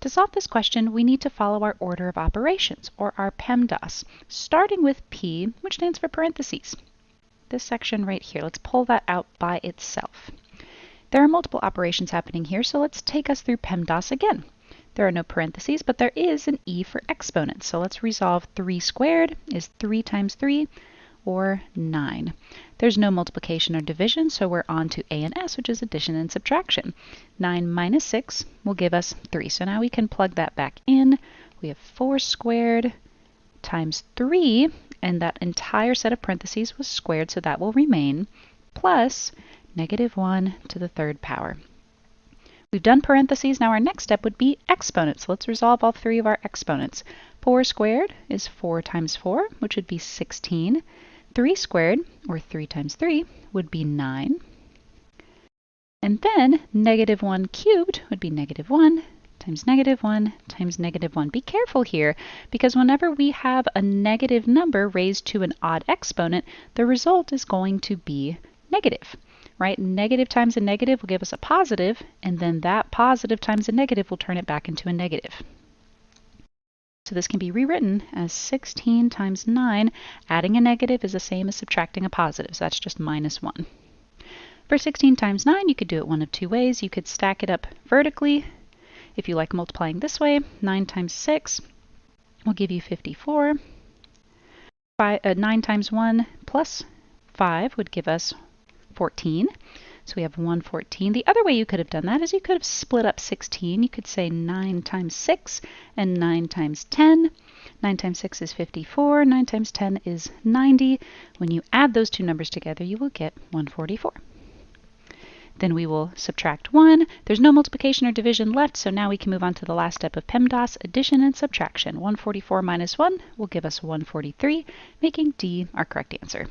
To solve this question, we need to follow our order of operations, or our PEMDAS, starting with P, which stands for parentheses. This section right here, let's pull that out by itself. There are multiple operations happening here, so let's take us through PEMDAS again. There are no parentheses, but there is an E for exponents. So let's resolve 3 squared is 3 times 3, or 9. There's no multiplication or division, so we're on to A and S, which is addition and subtraction. 9 minus 6 will give us 3. So now we can plug that back in. We have 4 squared times 3, and that entire set of parentheses was squared, so that will remain, plus -1 to the third power. We've done parentheses, now our next step would be exponents. So let's resolve all 3 of our exponents. 4 squared is 4 times 4, which would be 16. 3 squared, or 3 times 3, would be 9. And then -1 cubed would be -1 times -1 times -1. Be careful here, because whenever we have a negative number raised to an odd exponent, the result is going to be negative. Right? Negative times a negative will give us a positive, and then that positive times a negative will turn it back into a negative. So this can be rewritten as 16 times 9. Adding a negative is the same as subtracting a positive, so that's just -1. For 16 times 9, you could do it one of 2 ways. You could stack it up vertically. If you like multiplying this way, 9 times 6 will give you 54. 9 times 1 plus 5 would give us 14. So we have 114. The other way you could have done that is you could have split up 16. You could say 9 times 6 and 9 times 10. 9 times 6 is 54. 9 times 10 is 90. When you add those 2 numbers together, you will get 144. Then we will subtract 1. There's no multiplication or division left, so now we can move on to the last step of PEMDAS, addition and subtraction. 144 minus 1 will give us 143, making D our correct answer.